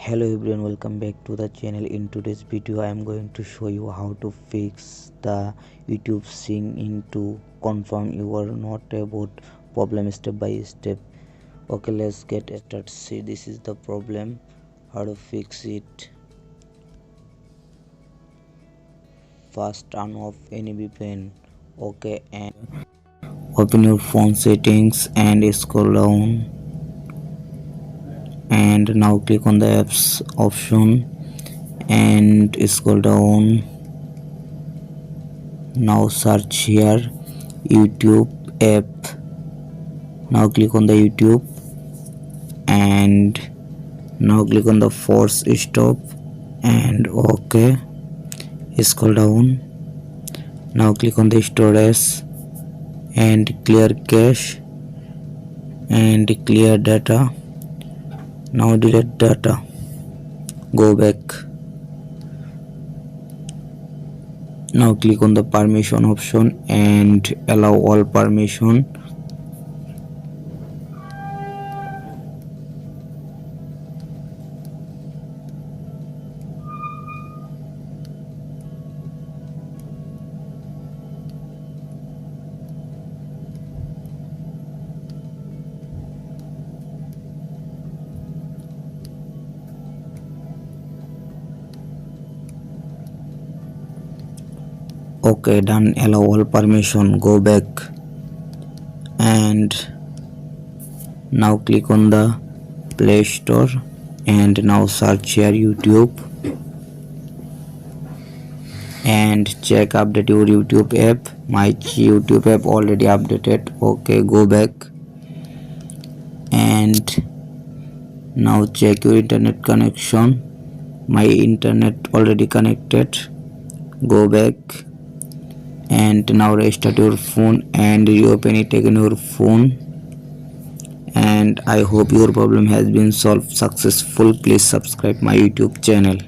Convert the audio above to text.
Hello everyone, welcome back to the channel. In today's video I am going to show you how to fix the YouTube singing to confirm you are not about problem step by step. Okay, let's get started. See, this is the problem, how to fix it. First, turn off any VPN. Okay, and open your phone settings and scroll down, and now click on the apps option and scroll down. Now search here YouTube app. Now click on the YouTube and now click on the force stop and okay, scroll down. Now click on the storage and clear cache and clear data. Now delete data, go back. Now click on the permission option and allow all permission. Okay, done. Allow all permission, go back and now click on the Play Store and now search here YouTube and check update your YouTube app. My YouTube app already updated. Okay, go back and now check your internet connection. My internet already connected. Go back and now restart your phone and reopen it again your phone, and I hope your problem has been solved successful. Please subscribe my YouTube channel.